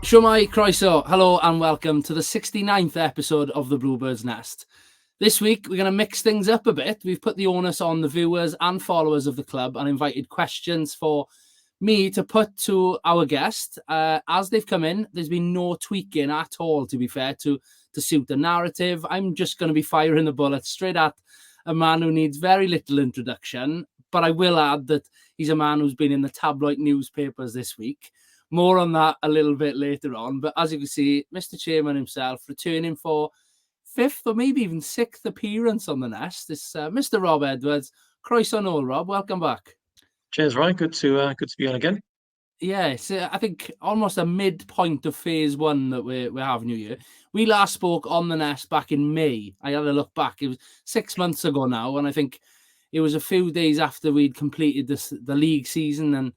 Shwmai, croeso, hello and welcome to the 69th episode of the Bluebirds Nest. This week, we're going to mix things up a bit. We've put the onus on the viewers and followers of the club and invited questions for me to put to our guest. As they've come in, there's been no tweaking at all, to be fair, to suit the narrative. I'm just going to be firing the bullets straight at a man who needs very little introduction, but I will add that he's a man who's been in the tabloid newspapers this week. More on that a little bit later on. But as you can see, Mr. Chairman himself returning for fifth or maybe even sixth appearance on the Nest. It's Mr. Rob Edwards. Croeso nôl, Rob. Welcome back. Cheers, Ryan. Good to be on again. Yeah, it's I think almost a midpoint of phase one that we're having you here. We last spoke on the Nest back in May. I had a look back. It was 6 months ago now, and I think it was a few days after we'd completed the league season, and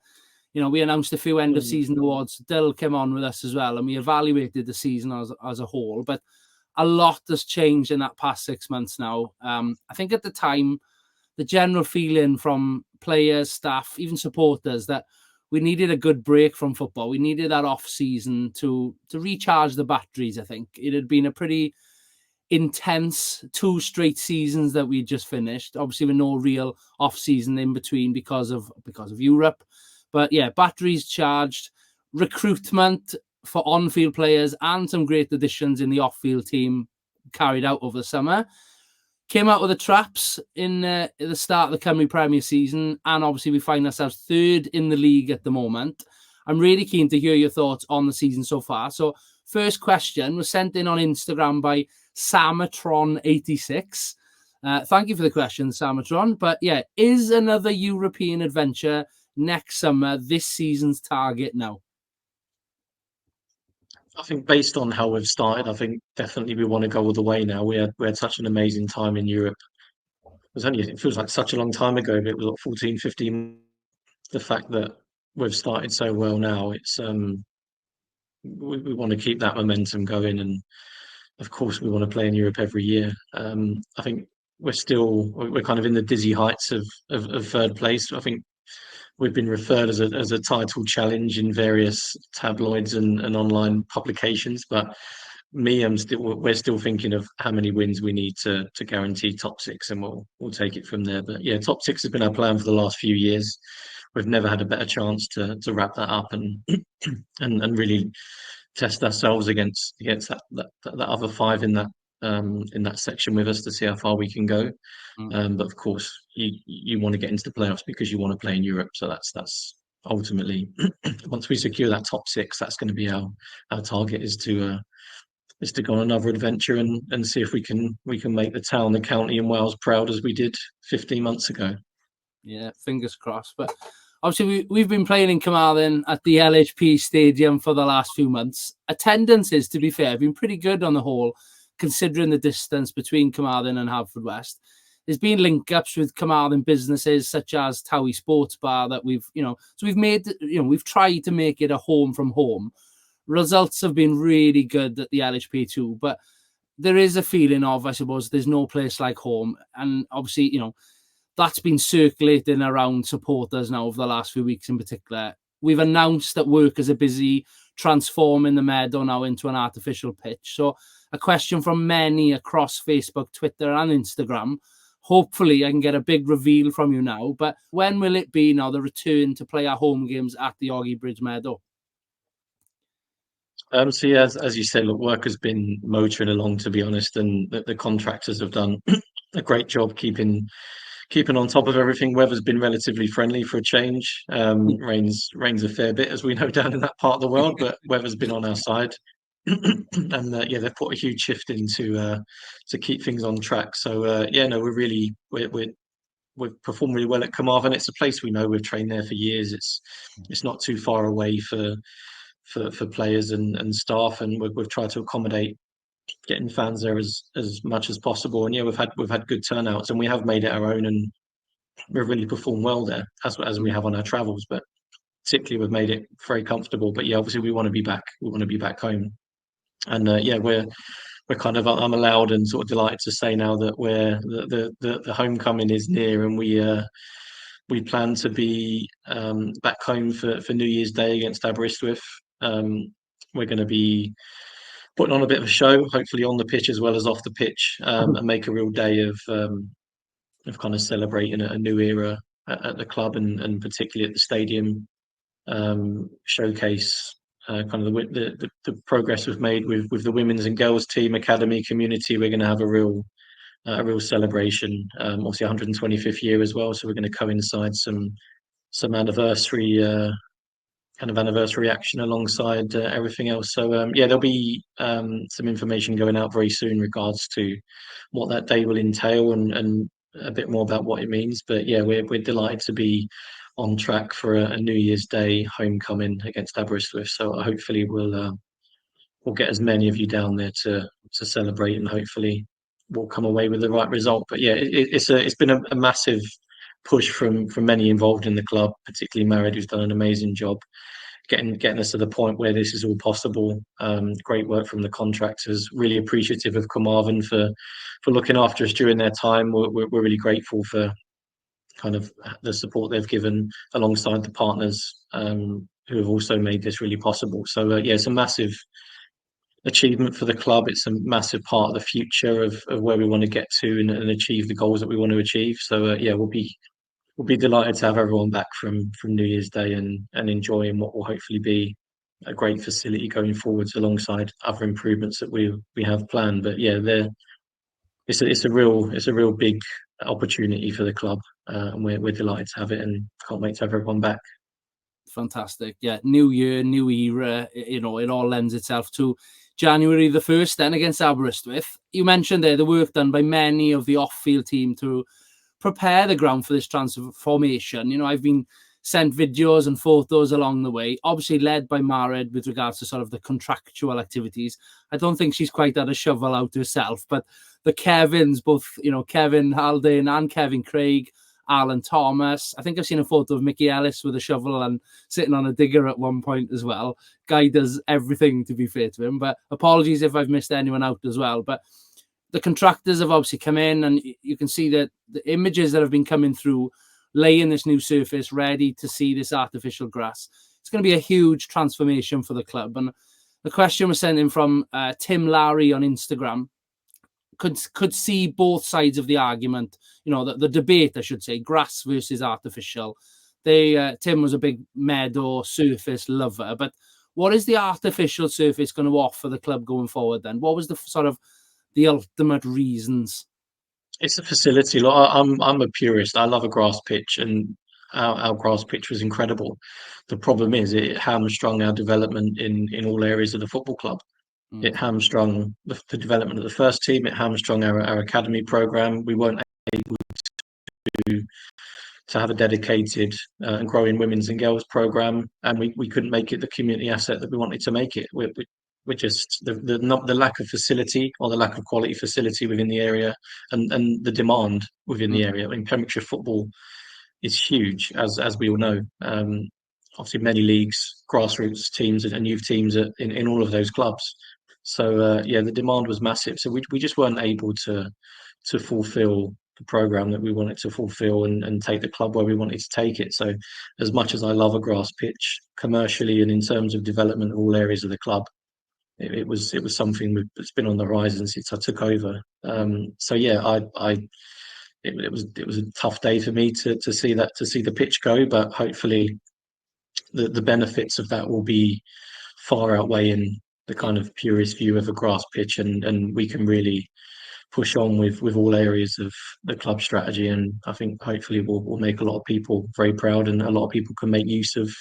we announced a few end of season awards. Dill came on with us as well, and we evaluated the season as a whole. But a lot has changed in that past 6 months now. I think at the time, the general feeling from players, staff, even supporters, that we needed a good break from football. We needed that off season to recharge the batteries. I think it had been a pretty intense 2 straight seasons that we just finished. Obviously, with no real off season in between because of Europe. But yeah, batteries charged, recruitment for on-field players and some great additions in the off-field team carried out over the summer. Came out with the traps in the start of the Cymru Premier season, and obviously we find ourselves third in the league at the moment. I'm really keen to hear your thoughts on the season so far. So first question was sent in on Instagram by Samatron86. Thank you for the question, Samatron. But yeah, is another European adventure next summer this season's target now? I think based on how we've started, I think definitely we want to go all the way now. We had such an amazing time in Europe. It feels like such a long time ago, but it was like 14, 15. The fact that we've started so well now, it's we want to keep that momentum going, and of course we want to play in Europe every year. I think we're kind of in the dizzy heights of third place. I think we've been referred as a title challenge in various tabloids and online publications, but we're still thinking of how many wins we need to guarantee top 6, and we'll take it from there. But yeah, top 6 has been our plan for the last few years. We've never had a better chance to wrap that up and and really test ourselves against that other 5 in that section with us to see how far we can go. But of course, you want to get into the playoffs because you want to play in Europe. So that's ultimately once we secure that top 6, that's going to be our target is to go on another adventure and see if we can make the town, the county, and Wales proud as we did 15 months ago. Yeah, fingers crossed. But obviously, we've been playing in Carmarthen at the LHP Stadium for the last few months. Attendances, to be fair, have been pretty good on the whole, considering the distance between Carmarthen and Haverfordwest. There's been link-ups with Carmarthen businesses such as Towie Sports Bar that we've tried to make it a home from home. Results have been really good at the LHP too, but there is a feeling of, I suppose, there's no place like home. And obviously, that's been circulating around supporters now over the last few weeks in particular. We've announced that workers are busy transforming the meadow now into an artificial pitch. So a question from many across Facebook, Twitter and Instagram. Hopefully I can get a big reveal from you now. But when will it be now, the return to play our home games at the Oggy Bridge Meadow? So yeah, as you said, look, work has been motoring along, to be honest, and the contractors have done a great job keeping on top of everything. Weather's been relatively friendly for a change. Rains a fair bit, as we know, down in that part of the world, but weather's been on our side. And yeah, they've put a huge shift in to keep things on track. So yeah, no, we've performed really well at Carmarthen. It's a place we know. We've trained there for years. It's not too far away for players and staff, and we've tried to accommodate getting fans there as much as possible. And yeah, we've had good turnouts, and we have made it our own, and we've really performed well there as we have on our travels. But particularly, we've made it very comfortable. But yeah, obviously, we want to be back. We want to be back home, and yeah, we're kind of I'm allowed and sort of delighted to say now that the homecoming is near, and we plan to be back home for New Year's Day against Aberystwyth. we're going to be putting on a bit of a show, hopefully on the pitch as well as off the pitch, and make a real day of kind of celebrating a new era at the club and particularly at the stadium. Showcase kind of the progress we've made with the women's and girls team academy community. We're going to have a real celebration. Obviously, 125th year as well, so we're going to coincide some anniversary kind of anniversary action alongside everything else. So yeah, there'll be some information going out very soon in regards to what that day will entail and a bit more about what it means. But yeah, we're delighted to be on track for a New Year's Day homecoming against Aberystwyth. So hopefully we'll get as many of you down there to celebrate, and hopefully we'll come away with the right result. But yeah, it's been a massive push from many involved in the club, particularly Married, who's done an amazing job getting us to the point where this is all possible. Great work from the contractors. Really appreciative of Carmarthen for looking after us during their time. We're really grateful for kind of the support they've given alongside the partners who have also made this really possible. So yeah, it's a massive achievement for the club. It's a massive part of the future of where we want to get to and achieve the goals that we want to achieve. So yeah, we'll be delighted to have everyone back from New Year's Day and enjoying what will hopefully be a great facility going forwards alongside other improvements that we have planned. But yeah, it's a real big opportunity for the club, and we're delighted to have it and can't wait to have everyone back. Fantastic. Yeah, new year, new era. You know, it all lends itself to January the 1st, then against Aberystwyth. You mentioned there the work done by many of the off-field team to prepare the ground for this transformation. You know, I've been sent videos and photos along the way, obviously led by Mared with regards to sort of the contractual activities. I don't think she's quite had a shovel out herself, but the Kevins, both, you know, Kevin Haldane and Kevin Craig, Alan Thomas. I think I've seen a photo of Mickey Ellis with a shovel and sitting on a digger at one point as well. Guy does everything, to be fair to him, but apologies if I've missed anyone out as well. But the contractors have obviously come in, and you can see that the images that have been coming through, laying this new surface, ready to see this artificial grass. It's going to be a huge transformation for the club. And the question was sent in from Tim Larry on Instagram. Could see both sides of the argument, you know, the debate, I should say, grass versus artificial. Tim was a big meadow surface lover, but what is the artificial surface going to offer the club going forward then? What was the sort of the ultimate reasons? It's a facility. Like, I'm a purist. I love a grass pitch, and our grass pitch was incredible. The problem is it hamstrung our development in all areas of the football club. It hamstrung the development of the first team. It hamstrung our academy program. We weren't able to have a dedicated and growing women's and girls program, and we couldn't make it the community asset that we wanted to make it. We're just the lack of facility or the lack of quality facility within the area, and the demand within the area. I mean, Pembrokeshire football is huge, as we all know. Obviously, many leagues, grassroots teams, and youth teams in all of those clubs. So yeah, the demand was massive. So we just weren't able to fulfil the program that we wanted to fulfill and take the club where we wanted to take it. So as much as I love a grass pitch commercially and in terms of development of all areas of the club, it was something that's been on the horizon since I took over. So yeah, it was a tough day for me to see the pitch go, but hopefully the benefits of that will be far outweighing the kind of purist view of a grass pitch, and we can really push on with all areas of the club strategy. And I think hopefully we'll make a lot of people very proud, and a lot of people can make use of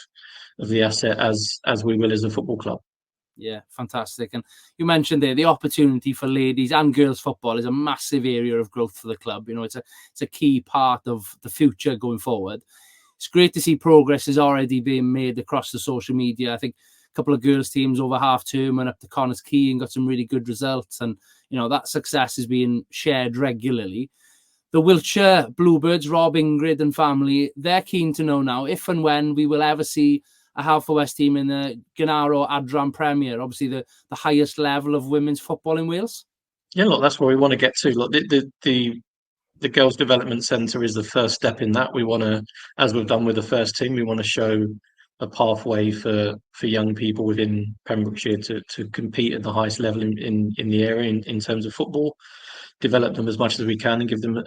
the asset as we will as a football club. Yeah, fantastic. And you mentioned there the opportunity for ladies and girls football is a massive area of growth for the club. You know, it's a key part of the future going forward. It's great to see progress is already being made across the social media. I think a couple of girls teams over half term went up to Connors Quay and got some really good results. And, you know, that success is being shared regularly. The Wiltshire Bluebirds, Rob, Ingrid and family, they're keen to know now if and when we will ever see a Haverfordwest team in the Gennaro Adran Premier, obviously the highest level of women's football in Wales. Yeah, look, that's where we want to get to. Look, the Girls Development Centre is the first step in that. We want to, as we've done with the first team, we want to show a pathway for young people within Pembrokeshire to compete at the highest level in the area in terms of football, develop them as much as we can, and give them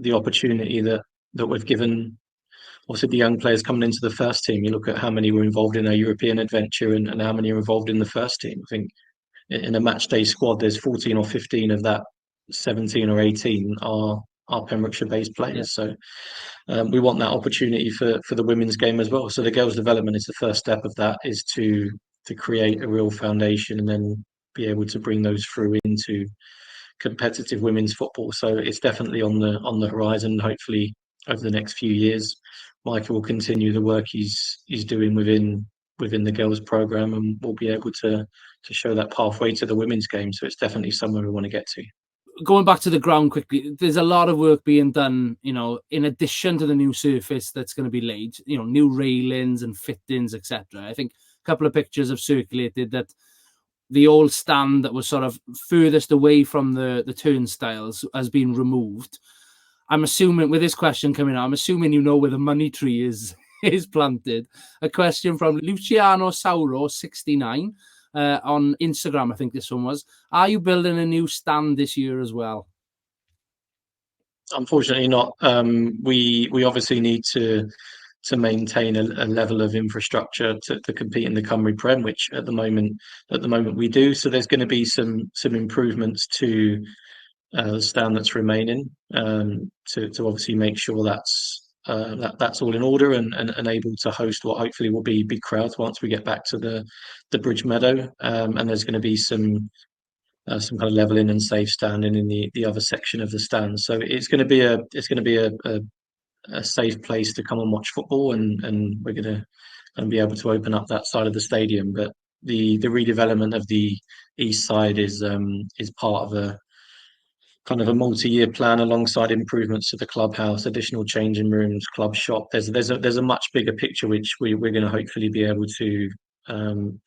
the opportunity that we've given. Also, the young players coming into the first team, you look at how many were involved in our European adventure and how many are involved in the first team. I think in a match day squad, there's 14 or 15 of that 17 or 18 are Pembrokeshire-based players. So we want that opportunity for the women's game as well. So the girls' development is the first step of that, is to create a real foundation and then be able to bring those through into competitive women's football. So it's definitely on the horizon. Hopefully, over the next few years, Michael will continue the work he's doing within the girls' program, and we'll be able to show that pathway to the women's game. So it's definitely somewhere we want to get to. Going back to the ground quickly, there's a lot of work being done, you know, in addition to the new surface that's going to be laid, you know, new railings and fittings, etc. I think a couple of pictures have circulated that the old stand that was sort of furthest away from the turnstiles has been removed. I'm assuming, with this question coming out, I'm assuming you know where the money tree is planted. A question from Luciano Sauro 69 on Instagram, I think this one was. Are you building a new stand this year as well? Unfortunately not. We obviously need to maintain a level of infrastructure to compete in the Cymru Prem, which at the moment we do. So there's going to be some improvements to the stand that's remaining, to obviously make sure that's all in order and able to host what hopefully will be big crowds once we get back to the Bridge Meadow. And there's going to be some kind of leveling and safe standing in the other section of the stand. So it's going to be a safe place to come and watch football, and we're going to be able to open up that side of the stadium. But the redevelopment of the east side is part of a kind of a multi-year plan, alongside improvements to the clubhouse, additional changing rooms, club shop. There's a much bigger picture which we're going to hopefully be able to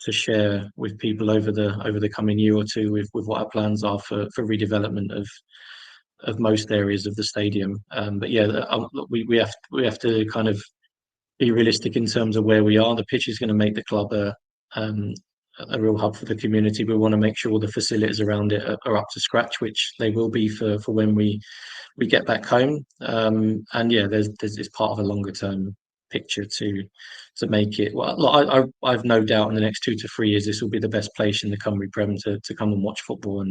share with people over the coming year or two, with what our plans are for redevelopment of most areas of the stadium. But yeah, we have to kind of be realistic in terms of where we are. The pitch is going to make the club a real hub for the community. We want to make sure the facilities around it are up to scratch, which they will be for when we get back home. And yeah, there's part of a longer term picture to make it. Well, I've no doubt in the next 2 to 3 years this will be the best place in the Cymru Prem to come and watch football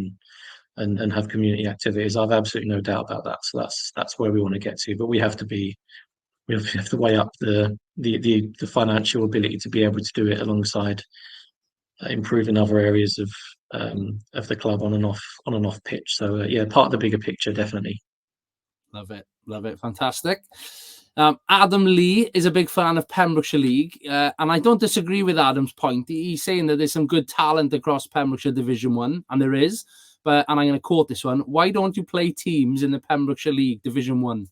and have community activities. I've absolutely no doubt about that. So that's where we want to get to. But we have to weigh up the financial ability to be able to do it alongside improving other areas of the club on and off pitch. So yeah, part of the bigger picture, definitely. Love it, fantastic. Adam Lee is a big fan of Pembrokeshire League, and I don't disagree with Adam's point. He's saying that there's some good talent across Pembrokeshire Division 1, and there is. And I'm going to quote this one: why don't you play teams in the Pembrokeshire League Division 1?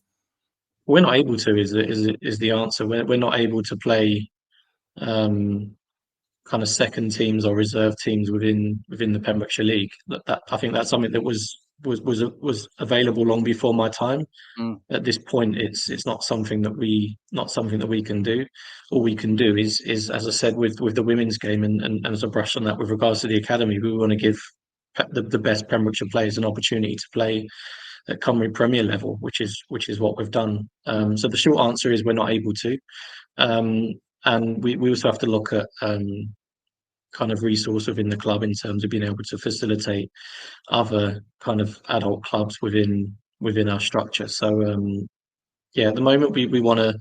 We're not able to, is the answer. We're not able to play kind of second teams or reserve teams within the Pembrokeshire League. That I think that's something that was available long before my time. At this point, it's not something that we can do. All we can do is as I said, with the women's game, and as a brush on that with regards to the academy, we want to give the best Pembrokeshire players an opportunity to play at Cymru Premier level, which is what we've done. So the short answer is we're not able to. And we also have to look at kind of resource within the club in terms of being able to facilitate other kind of adult clubs within our structure. So yeah, at the moment we want to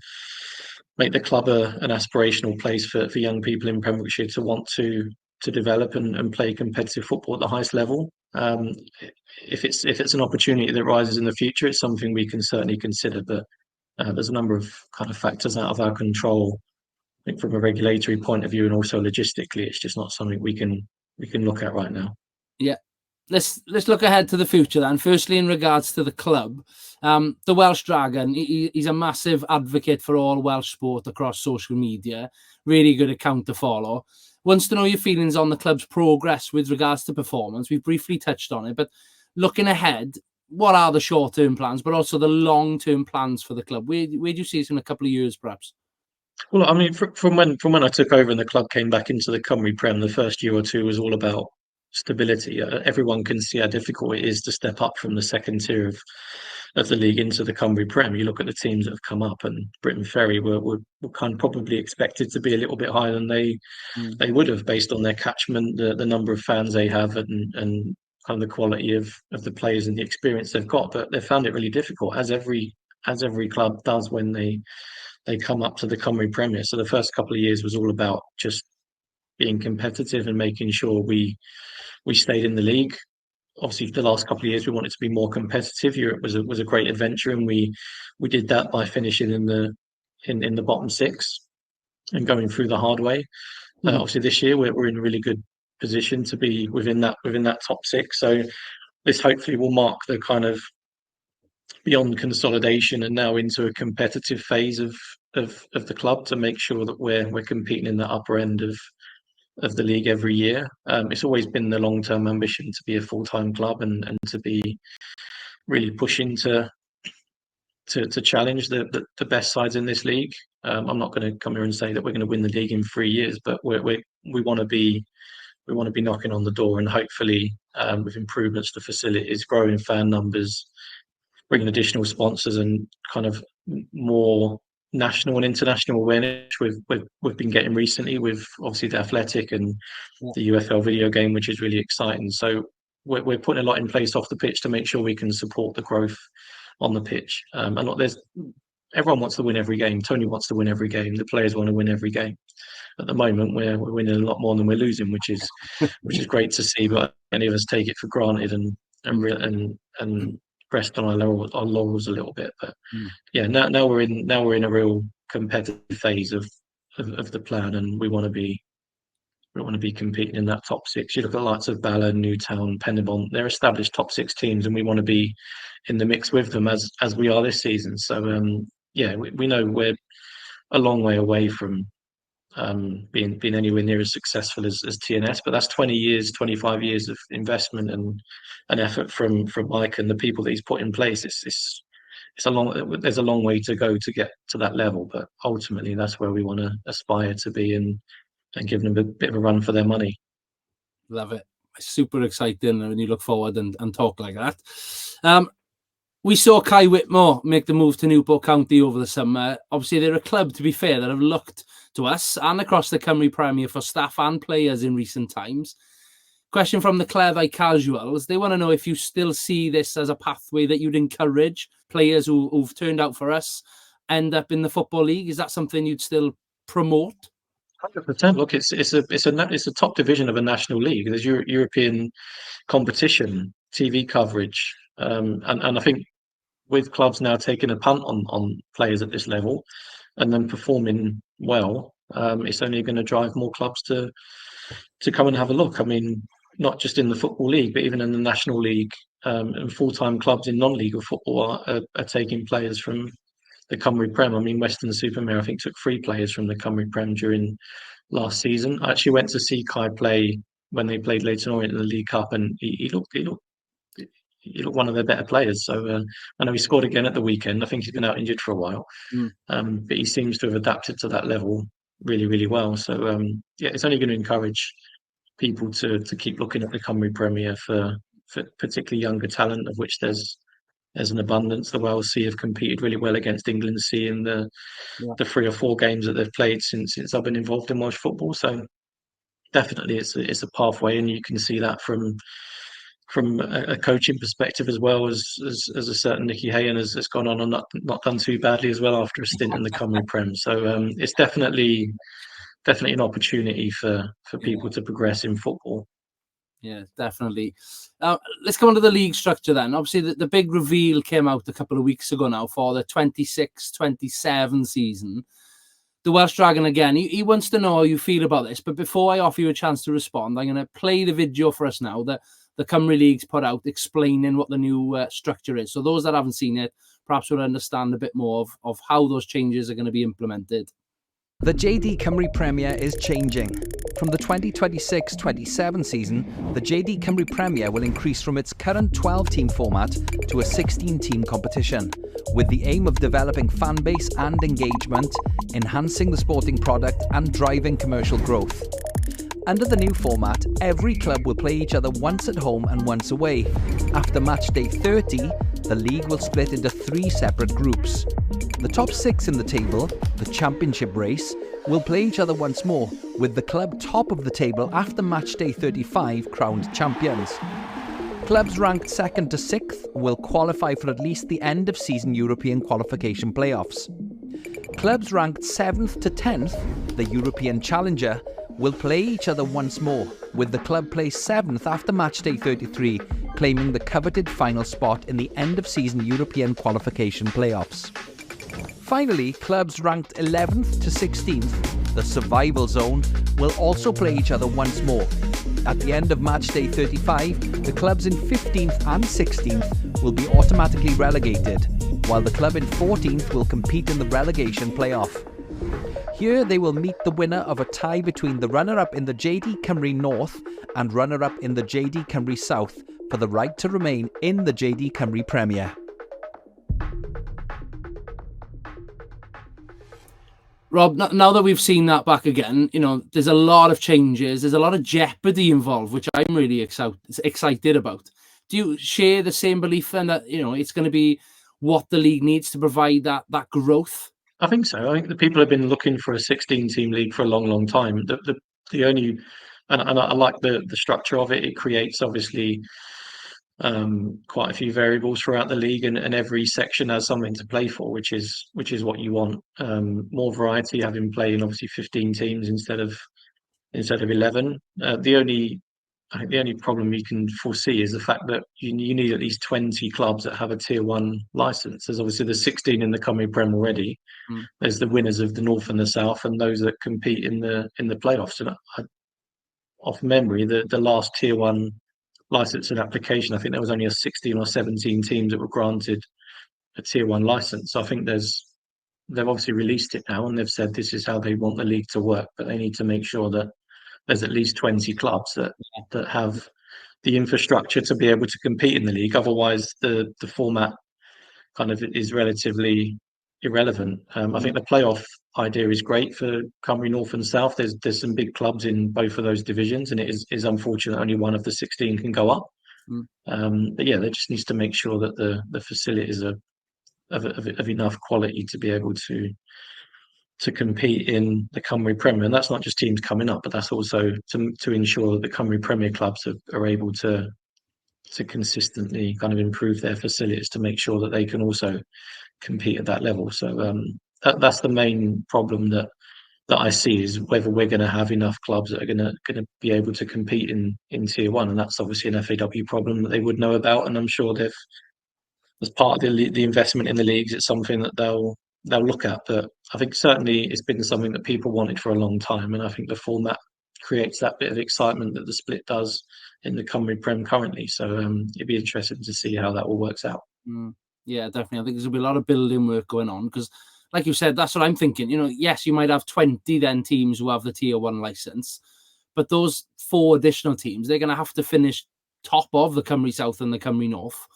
make the club an aspirational place for young people in Pembrokeshire to want to develop and play competitive football at the highest level. If it's an opportunity that rises in the future, it's something we can certainly consider. But there's a number of kind of factors out of our control. I think from a regulatory point of view and also logistically, it's just not something we can look at right now. Yeah, let's look ahead to the future then. Firstly, in regards to the club, the Welsh Dragon, he's a massive advocate for all Welsh sport across social media. Really good account to follow. Wants to know your feelings on the club's progress with regards to performance. We've briefly touched on it, but looking ahead, what are the short-term plans, but also the long-term plans for the club? Where do you see it in a couple of years, perhaps? Well, I mean, from when I took over and the club came back into the Cymru Prem, the first year or two was all about stability. Everyone can see how difficult it is to step up from the second tier of the league into the Cymru Prem. You look at the teams that have come up, and Britain Ferry were kind of probably expected to be a little bit higher than Mm. they would have based on their catchment, the number of fans they have, and kind of the quality of the players and the experience they've got. But they found it really difficult, as every club does when they come up to the Cymru Premier. So the first couple of years was all about just being competitive and making sure we stayed in the league. Obviously, the last couple of years we wanted to be more competitive. Europe was a great adventure, and we did that by finishing in the bottom six and going through the hard way. Mhm. Obviously, this year we're in a really good position to be within that top six. So this hopefully will mark the kind of beyond consolidation and now into a competitive phase of the club to make sure that we're competing in the upper end of the league every year. It's always been the long term ambition to be a full time club and to be really pushing to challenge the best sides in this league. I'm not going to come here and say that we're going to win the league in 3 years, but we want to be knocking on the door, and hopefully with improvements to facilities, growing fan numbers, bringing additional sponsors, and kind of more national and international awareness we've been getting recently with obviously the Athletic and Yeah. the UFL video game, which is really exciting. So we're putting a lot in place off the pitch to make sure we can support the growth on the pitch. And there's everyone wants to win every game. Tony wants to win every game. The players want to win every game. At the moment, we're winning a lot more than we're losing, which is great to see. But many of us take it for granted and rest on our laurels a little bit. But Mm. yeah, now we're in a real competitive phase of the plan, and we want to be competing in that top six. You look at the likes of Bala, Newtown, Penarth, they're established top six teams, and we want to be in the mix with them as we are this season. So yeah, we know we're a long way away from being anywhere near as successful as TNS, but that's 20 years, 25 years of investment and effort from Mike and the people that he's put in place. There's a long way to go to get to that level, but ultimately that's where we want to aspire to be, and give them a bit of a run for their money. Love it. Super exciting when you look forward and talk like that. We saw Kai Whitmore make the move to Newport County over the summer. Obviously, they're a club, to be fair, that have looked to us and across the Cymru Premier for staff and players in recent times. Question from the Cleddau casuals. They want to know if you still see this as a pathway that you'd encourage players who've turned out for us end up in the Football League. Is that something you'd still promote? 100%. Look, it's a top division of a national league. There's European competition, TV coverage, and I think with clubs now taking a punt on players at this level and then performing well, it's only going to drive more clubs to come and have a look. I mean, not just in the Football League, but even in the National League, and full-time clubs in non-league football are taking players from the Cymru Prem. I mean, Western-super-Mare, I think, took 3 players from the Cymru Prem during last season. I actually went to see Kai play when they played Leyton Orient in the League Cup, and he looked one of their better players. So I know he scored again at the weekend. I think he's been out injured for a while, Mm. but he seems to have adapted to that level really, really well. So yeah, it's only going to encourage people to keep looking at the Cymru Premier for particularly younger talent, of which there's an abundance. The Welsh C have competed really well against England C in the 3 or 4 games that they've played since I've been involved in Welsh football. So definitely it's a pathway, and you can see that from a coaching perspective as well, as a certain Nicky Hayen has gone on and not done too badly as well after a stint in the Cymru Prem. So it's definitely an opportunity for people to progress in football. Yeah, definitely. Let's come on to the league structure then. Obviously, the big reveal came out a couple of weeks ago now for the 26-27 season. The Welsh Dragon, again, he wants to know how you feel about this. But before I offer you a chance to respond, I'm going to play the video for us now that the Cymru League's put out explaining what the new structure is. So those that haven't seen it, perhaps will understand a bit more of how those changes are going to be implemented. The JD Cymru Premier is changing. From the 2026-27 season, the JD Cymru Premier will increase from its current 12-team format to a 16-team competition, with the aim of developing fan base and engagement, enhancing the sporting product and driving commercial growth. Under the new format, every club will play each other once at home and once away. After match day 30, the league will split into 3 separate groups. The top 6 in the table, the championship race, will play each other once more, with the club top of the table after match day 35 crowned champions. Clubs ranked 2nd to 6th will qualify for at least the end of season European qualification playoffs. Clubs ranked 7th to 10th, the European Challenger, will play each other once more, with the club placed 7th after match day 33 claiming the coveted final spot in the end of season European qualification playoffs. Finally, clubs ranked 11th to 16th, the survival zone, will also play each other once more. At the end of match day 35, the clubs in 15th and 16th will be automatically relegated, while the club in 14th will compete in the relegation playoff. Here they will meet the winner of a tie between the runner-up in the JD Cymru North and runner-up in the JD Cymru South for the right to remain in the JD Cymru Premier. Rob, now that we've seen that back again, there's a lot of changes. There's a lot of jeopardy involved, which I'm really excited about. Do you share the same belief then that, it's going to be what the league needs to provide that growth? I think so. I think the people have been looking for a 16-team league for a long, long time. The only, and I like the structure of it. It creates obviously quite a few variables throughout the league, and every section has something to play for, which is what you want. More variety, having playing obviously 15 teams instead of 11. I think the only problem you can foresee is the fact that you need at least 20 clubs that have a Tier 1 licence. There's obviously the 16 in the Cymru Prem already. There's the winners of the North and the South, and those that compete in the playoffs. And off memory, the last Tier 1 licence and application, I think there was only 16 or 17 teams that were granted a Tier 1 licence. So I think they've obviously released it now, and they've said this is how they want the league to work, but they need to make sure that there's at least 20 clubs that have the infrastructure to be able to compete in the league. Otherwise, the format kind of is relatively irrelevant. I think the playoff idea is great for Cymru North and South. There's some big clubs in both of those divisions, and it is unfortunate only one of the 16 can go up. But yeah, there just needs to make sure that the facilities are of enough quality to be able to compete in the Cymru Premier. And that's not just teams coming up, but that's also to ensure that the Cymru Premier clubs are able to consistently kind of improve their facilities to make sure that they can also compete at that level. So that's the main problem that I see, is whether we're going to have enough clubs that are going to be able to compete in Tier 1. And that's obviously an FAW problem that they would know about, and I'm sure they've, as part of the investment in the leagues, it's something that they'll look at. But I think certainly it's been something that people wanted for a long time, and I think the format creates that bit of excitement that the split does in the Cymru Prem currently. So it'd be interesting to see how that all works out. Yeah, definitely. I think there's going to be a lot of building work going on, because like you said, that's what I'm thinking. Yes, you might have 20 then teams who have the Tier 1 licence, but those 4 additional teams, they're going to have to finish top of the Cymru South and the Cymru North.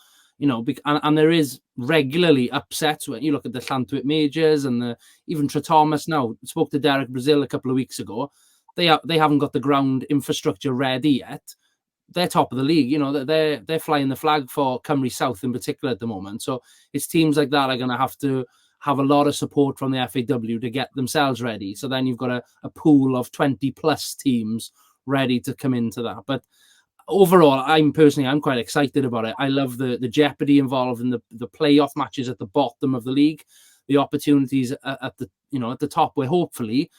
And there is regularly upsets when you look at the Llantwit Majors and even Thomas now. I spoke to Derek Brazil a couple of weeks ago. They haven't got the ground infrastructure ready yet. They're top of the league. They're flying the flag for Cymru South in particular at the moment. So it's teams like that are going to have a lot of support from the FAW to get themselves ready. So then you've got a pool of 20 plus teams ready to come into that. But overall, I'm quite excited about it. I love the jeopardy involved in the playoff matches at the bottom of the league, the opportunities at the top, where hopefully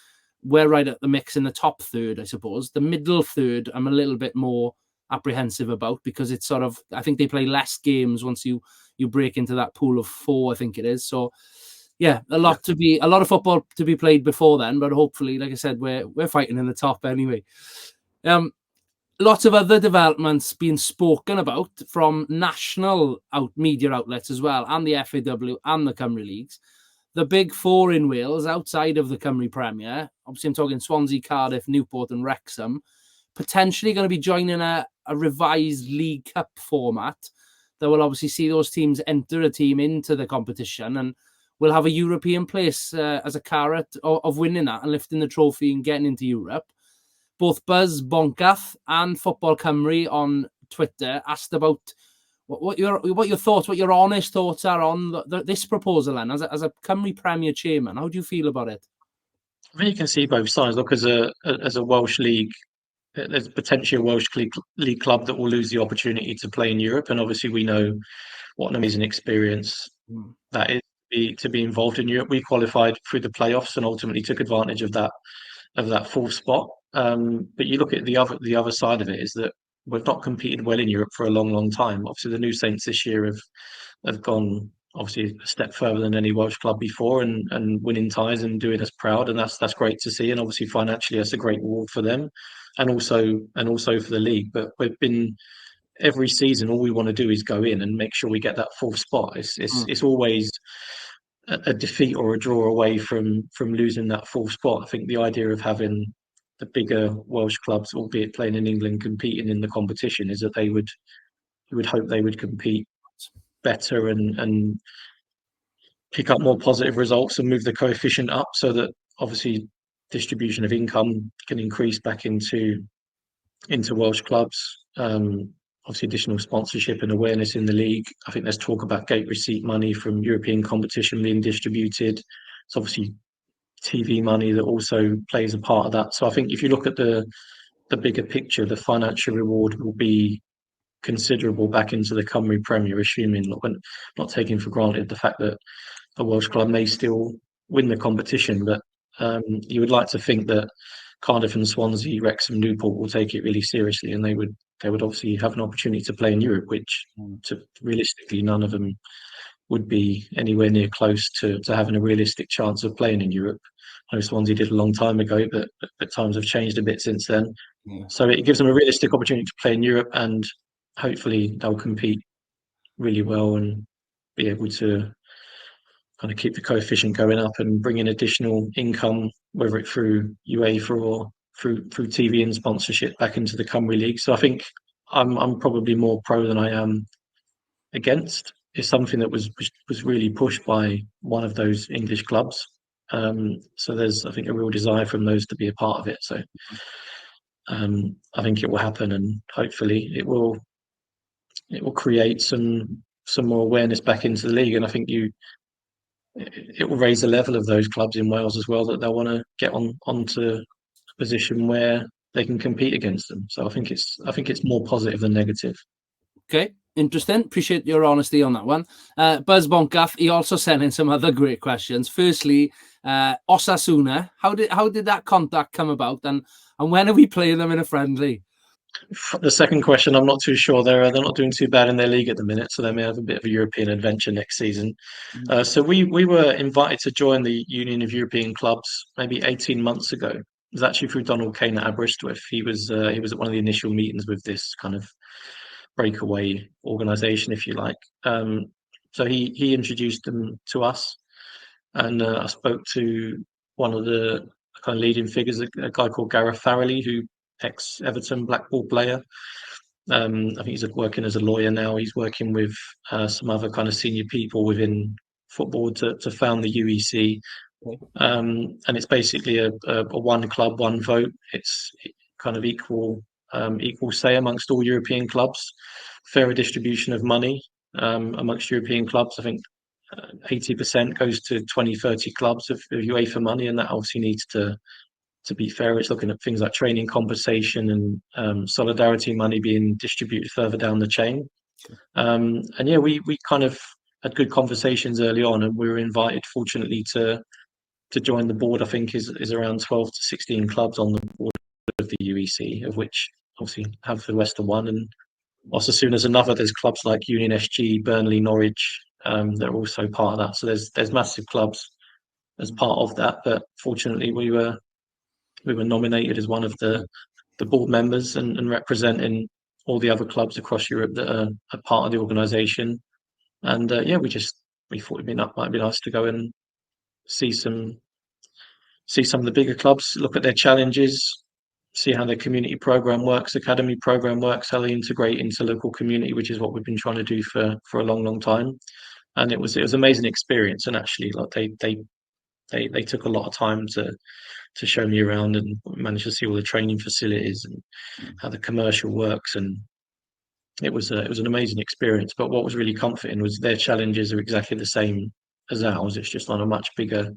we're right at the mix in the top third, I suppose. The middle third, I'm a little bit more apprehensive about, because it's sort of, I think they play less games once you break into that pool of 4, I think it is. So yeah, a lot of football to be played before then, but hopefully, like I said, we're fighting in the top anyway. Lots of other developments being spoken about from national media outlets as well, and the FAW and the Cymru Leagues. The big 4 in Wales, outside of the Cymru Premier, obviously I'm talking Swansea, Cardiff, Newport and Wrexham, potentially going to be joining a revised League Cup format that will obviously see those teams enter a team into the competition, and we'll have a European place as a carrot of winning that and lifting the trophy and getting into Europe. Both Buzz Boncath and Football Cymru on Twitter asked about what your thoughts, what your honest thoughts are on this proposal. And as a Cymru Premier chairman, how do you feel about it? I mean, you can see both sides. Look, as a Welsh league, there's potentially a Welsh league club that will lose the opportunity to play in Europe, and obviously we know what an amazing experience that is to be involved in Europe. We qualified through the playoffs and ultimately took advantage of that fourth spot. But you look at the other side of it, is that we've not competed well in Europe for a long time. Obviously, the New Saints this year have gone obviously a step further than any Welsh club before, and winning ties and doing us proud, and that's great to see. And obviously financially, that's a great reward for them, and also for the league. But we've been every season, all we want to do is go in and make sure we get that fourth spot. It's always a defeat or a draw away from losing that fourth spot. I think the idea of having the bigger Welsh clubs, albeit playing in England, competing in the competition, is that you would hope they would compete better and pick up more positive results and move the coefficient up, so that obviously distribution of income can increase back into Welsh clubs. Obviously additional sponsorship and awareness in the league. I think there's talk about gate receipt money from European competition being distributed. It's obviously TV money that also plays a part of that. So I think if you look at the bigger picture, the financial reward will be considerable back into the Cymru Premier, assuming not taking for granted the fact that a Welsh club may still win the competition. But you would like to think that Cardiff and Swansea, Wrexham, Newport will take it really seriously, and they would obviously have an opportunity to play in Europe, which realistically none of them would be anywhere near close to having a realistic chance of playing in Europe. I know Swansea did a long time ago, but times have changed a bit since then. Yeah. So it gives them a realistic opportunity to play in Europe, and hopefully they'll compete really well and be able to kind of keep the coefficient going up and bring in additional income, whether it's through UEFA or through TV and sponsorship, back into the Cymru League. So I think I'm probably more pro than I am against. It's something that was really pushed by one of those English clubs. So there's, I think, a real desire from those to be a part of it. So I think it will happen, and hopefully it will create some more awareness back into the league. And I think it will raise the level of those clubs in Wales as well, that they'll want to get onto a position where they can compete against them. So I think it's more positive than negative. Okay, interesting. Appreciate your honesty on that one. Buzz Boncath, he also sent in some other great questions. Firstly, Osasuna, how did that contact come about, and when are we playing them in a friendly? The second question, I'm not too sure. They're not doing too bad in their league at the minute, so they may have a bit of a European adventure next season. So we were invited to join the Union of European Clubs maybe 18 months ago. It was actually through Donald Kane at Aberystwyth. He was at one of the initial meetings with this kind of breakaway organisation, if you like. So he introduced them to us, and I spoke to one of the kind of leading figures, a guy called Gareth Farrelly, who ex-Everton Blackpool player. I think he's working as a lawyer now. He's working with some other kind of senior people within football to found the UEC. And it's basically a one club, one vote. It's kind of equal say amongst all European clubs, fairer distribution of money amongst European clubs. I think 80% goes to 20-30 clubs of UEFA money, and that obviously needs to be fair. It's looking at things like training compensation and solidarity money being distributed further down the chain. And yeah, we kind of had good conversations early on, and we were invited, fortunately, to join the board. I think is around 12 to 16 clubs on the board of the UEC, of which obviously have the Western one, and whilst as soon as another, there's clubs like Union SG, Burnley, Norwich, that are also part of that. So there's massive clubs as part of that, but fortunately we were nominated as one of the board members and representing all the other clubs across Europe that are a part of the organisation. And yeah, we thought it might be nice to go and see some see some of the bigger clubs, look at their challenges, see how their community program works, academy program works, how they integrate into local community, which is what we've been trying to do for a long time. And it was an amazing experience. And actually, like they took a lot of time to show me around, and managed to see all the training facilities and how the commercial works. And it was an amazing experience. But what was really comforting was their challenges are exactly the same as ours. It's just on a much bigger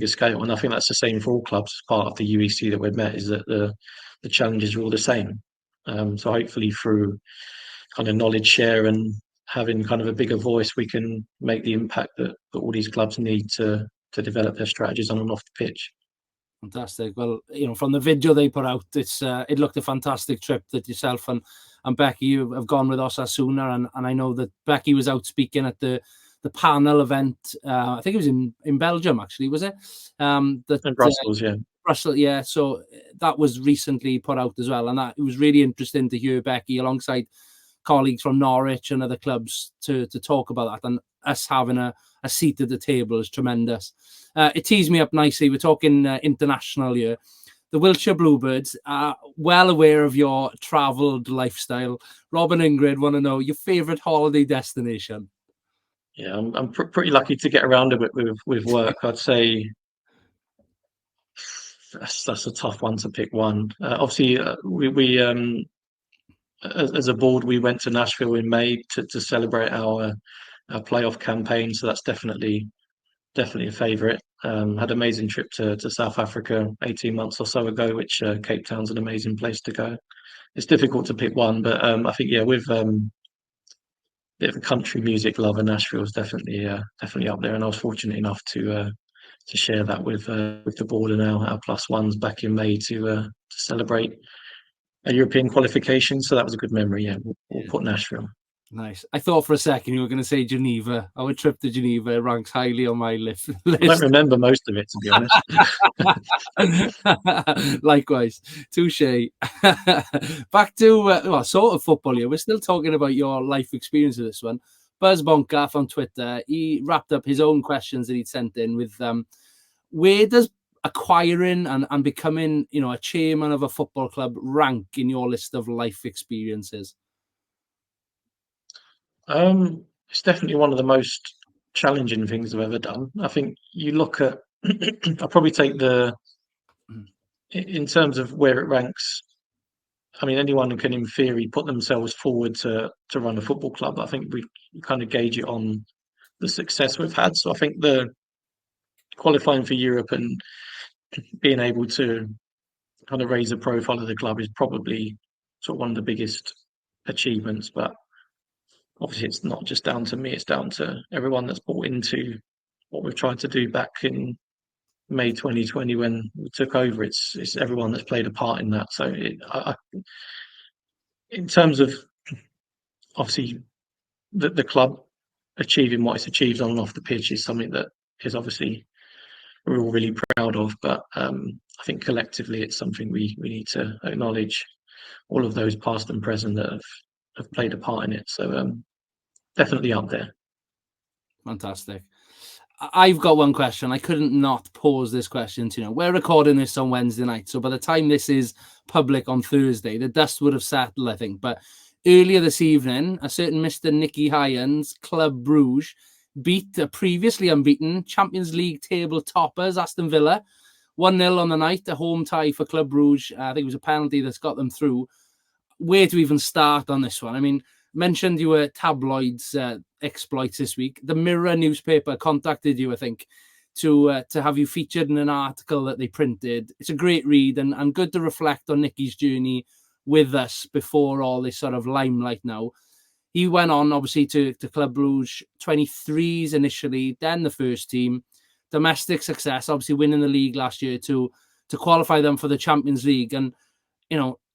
scale. And I think that's the same for all clubs as part of the UEC that we've met, is that the challenges are all the same. So hopefully through kind of knowledge share and having kind of a bigger voice, we can make the impact that all these clubs need to develop their strategies on and off the pitch. Fantastic. Well, from the video they put out, it looked a fantastic trip that yourself and Becky, you have gone with Osasuna, and I know that Becky was out speaking at the panel event. I think it was in Belgium, actually, was it? In Brussels, yeah. Brussels, yeah. So that was recently put out as well, and it was really interesting to hear Becky alongside colleagues from Norwich and other clubs to talk about that, and us having a seat at the table is tremendous. It tees me up nicely. We're talking international here. The Wiltshire Bluebirds are well aware of your travelled lifestyle. Rob and Ingrid want to know your favourite holiday destination. Yeah, I'm pretty lucky to get around a bit with work. I'd say that's a tough one to pick one. Obviously, we as a board, we went to Nashville in May to celebrate our playoff campaign. So that's definitely a favourite. Had an amazing trip to South Africa 18 months or so ago, which Cape Town's an amazing place to go. It's difficult to pick one, but I think, yeah, with bit of a country music lover, Nashville is definitely up there. And I was fortunate enough to share that with the board and our plus ones back in May to celebrate a European qualification. So that was a good memory. Yeah, we'll put Nashville. Nice. I thought for a second you were going to say Geneva. Our trip to Geneva ranks highly on my list. I don't remember most of it, to be honest. Likewise. Touche. Back to sort of football here. We're still talking about your life experience of this one. Buzz Bonkath on Twitter, he wrapped up his own questions that he'd sent in with where does acquiring and becoming, a chairman of a football club rank in your list of life experiences? It's definitely one of the most challenging things I've ever done. I think you look at, I'll probably take in terms of where it ranks. I mean, anyone can, in theory, put themselves forward to run a football club. I think we kind of gauge it on the success we've had. So I think the qualifying for Europe and being able to kind of raise the profile of the club is probably sort of one of the biggest achievements. But obviously, it's not just down to me; it's down to everyone that's bought into what we've tried to do back in May 2020 when we took over. It's everyone that's played a part in that. So, in terms of obviously the club achieving what it's achieved on and off the pitch is something that is obviously we're all really proud of. But I think collectively, it's something we need to acknowledge all of those past and present that have played a part in it. So definitely up there. Fantastic. I've got one question. I couldn't not pose this question to we're recording this on Wednesday night, so by the time this is public on Thursday, the dust would have settled, I think. But earlier this evening, a certain Mr. Nicky Hyans, Club Bruges, beat a previously unbeaten Champions League table toppers, Aston Villa, 1-0 on the night, a home tie for Club Bruges. I think it was a penalty that's got them through. Where to even start on this one? I mean, mentioned you were tabloids exploits this week. The Mirror newspaper contacted you, I think, to have you featured in an article that they printed. It's a great read and good to reflect on Nicky's journey with us before all this sort of limelight now. He went on, obviously, to Club Bruges 23s initially, then the first team. Domestic success, obviously winning the league last year to qualify them for the Champions League. And,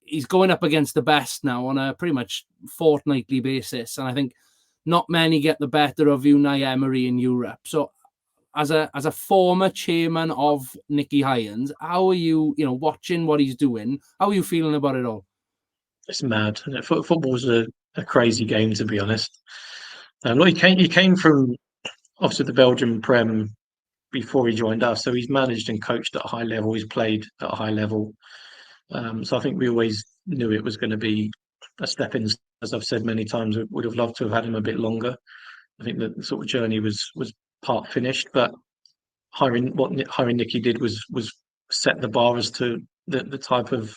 he's going up against the best now on a pretty much fortnightly basis. And I think not many get the better of Unai Emery in Europe. So as a former chairman of Nicky Hyans, how are you, watching what he's doing? How are you feeling about it all? It's mad. Football's a crazy game, to be honest. Look, he came from obviously the Belgian Prem before he joined us. So he's managed and coached at a high level. He's played at a high level. So I think we always knew it was going to be a step in. As I've said many times, we would have loved to have had him a bit longer. I think the sort of journey was part finished, but hiring Nicky did was set the bar as to the type of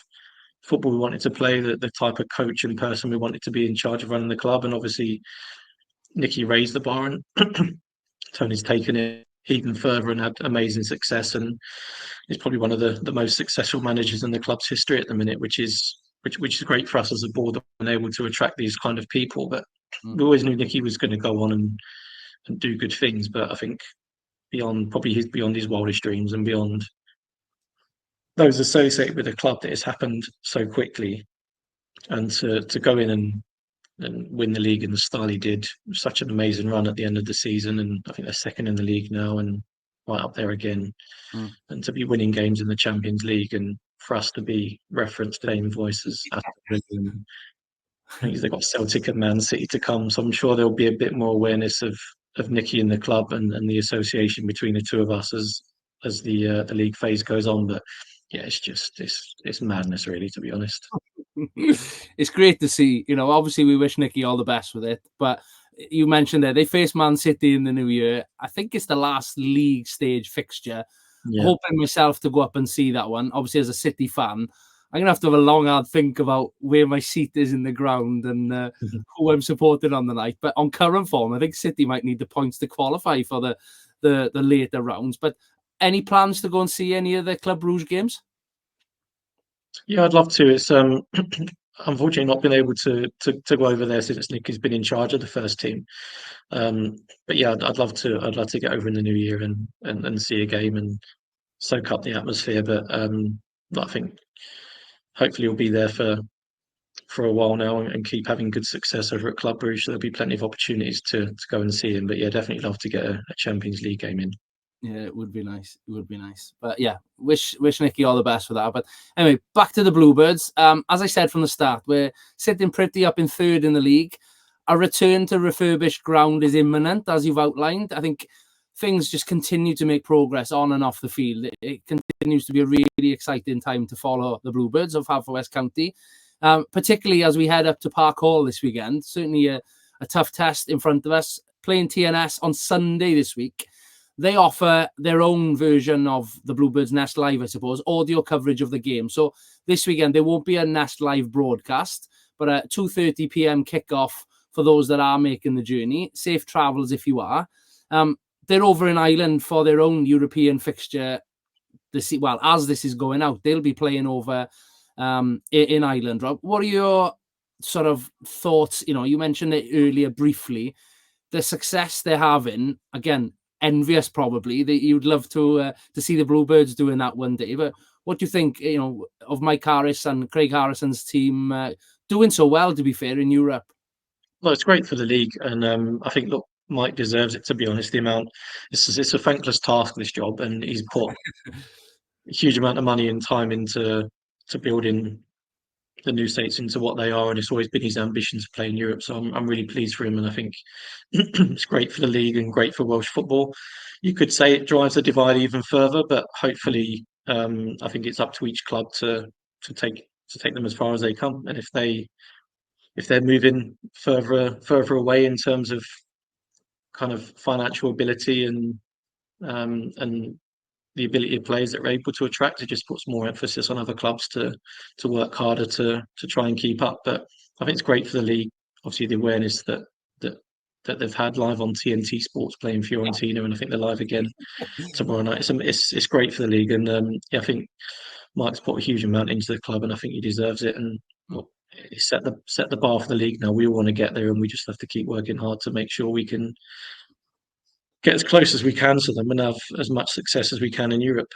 football we wanted to play, the type of coach and person we wanted to be in charge of running the club. And obviously Nicky raised the bar, and Tony's taken it even further and had amazing success, and is probably one of the most successful managers in the club's history at the minute, which is great for us as a board, that we're able to attract these kind of people. But we always knew Nicky was going to go on and do good things. But I think beyond his wildest dreams and beyond those associated with the club, that has happened so quickly, and to go in and win the league in the style he did, such an amazing run at the end of the season, and I think they're second in the league now and right up there again. And to be winning games in the Champions League, and for us to be referenced same voices. I think they've got Celtic and Man City to come, so I'm sure there'll be a bit more awareness of Nicky in the club and the association between the two of us as the league phase goes on. But yeah, it's madness, really, to be honest. It's great to see. Obviously we wish Nicky all the best with it, but you mentioned there they face Man City in the new year. I think it's the last league stage fixture. Yeah. Hoping myself to go up and see that one. Obviously, as a City fan, I'm going to have a long, hard think about where my seat is in the ground and who I'm supporting on the night. But on current form, I think City might need the points to qualify for the later rounds. But any plans to go and see any of the Club Rouge games? Yeah, I'd love to. It's unfortunately not been able to go over there since Nicky's been in charge of the first team. But yeah, I'd love to get over in the new year and see a game and soak up the atmosphere. But I think hopefully we'll be there for a while now and keep having good success over at Club Rouge. So there'll be plenty of opportunities to go and see him. But yeah, definitely love to get a Champions League game in. Yeah, it would be nice. It would be nice. But yeah, wish Nicky all the best for that. But anyway, back to the Bluebirds. As I said from the start, we're sitting pretty up in third in the league. A return to refurbished ground is imminent, as you've outlined. I think things just continue to make progress on and off the field. It continues to be a really exciting time to follow the Bluebirds of Haverfordwest County, particularly as we head up to Park Hall this weekend. Certainly a tough test in front of us. Playing TNS on Sunday this week. They offer their own version of the Bluebirds Nest Live, I suppose, audio coverage of the game. So this weekend, there won't be a Nest Live broadcast, but a 2:30 p.m. kickoff for those that are making the journey. Safe travels if you are. They're over in Ireland for their own European fixture. As this is going out, they'll be playing over in Ireland. Rob, what are your sort of thoughts? You mentioned it earlier briefly. The success they're having, again, envious probably, that you'd love to see the Bluebirds doing that one day. But what do you think, of Mike Harris and Craig Harrison's team doing so well, to be fair, in Europe? Well, it's great for the league, and I think, look, Mike deserves it, to be honest. It's a thankless task, this job, and he's put a huge amount of money and time into building the new states into what they are, and it's always been his ambition to play in Europe. So I'm really pleased for him, and I think it's great for the league and great for Welsh football. You could say it drives the divide even further, but hopefully, I think it's up to each club to take them as far as they come. And if they're moving further away in terms of kind of financial ability and the ability of players that are able to attract, it just puts more emphasis on other clubs to work harder to try and keep up. But I think it's great for the league. Obviously, the awareness that they've had live on TNT Sports playing Fiorentina, and I think they're live again tomorrow night. It's great for the league, and I think Mike's put a huge amount into the club, and I think he deserves it. And he set the bar for the league. Now we all want to get there, and we just have to keep working hard to make sure we can get as close as we can to them and have as much success as we can in Europe.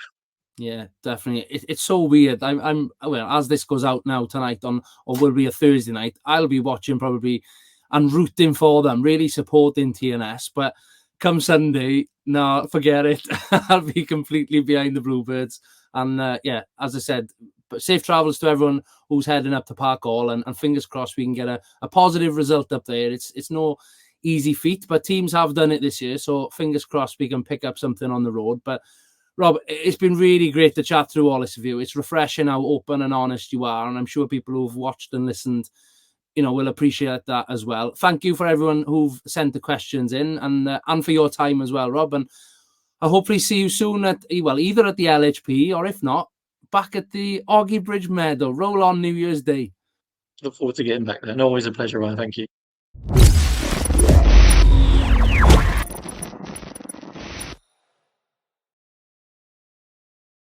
Yeah, definitely. It's so weird. As this goes out now tonight or will be a Thursday night, I'll be watching probably and rooting for them, really supporting TNS. But come Sunday, no, forget it. I'll be completely behind the Bluebirds. And as I said, but safe travels to everyone who's heading up to Park Hall, and fingers crossed we can get a positive result up there. It's no easy feat, but teams have done it this year. So fingers crossed we can pick up something on the road. But Rob, it's been really great to chat through all this with you. It's refreshing how open and honest you are. And I'm sure people who've watched and listened, will appreciate that as well. Thank you for everyone who've sent the questions in and for your time as well, Rob. And I'll hopefully see you soon either at the LHP or if not, back at the Oggy Bridge Meadow. Roll on New Year's Day. Look forward to getting back there. And always a pleasure, Ryan. Thank you.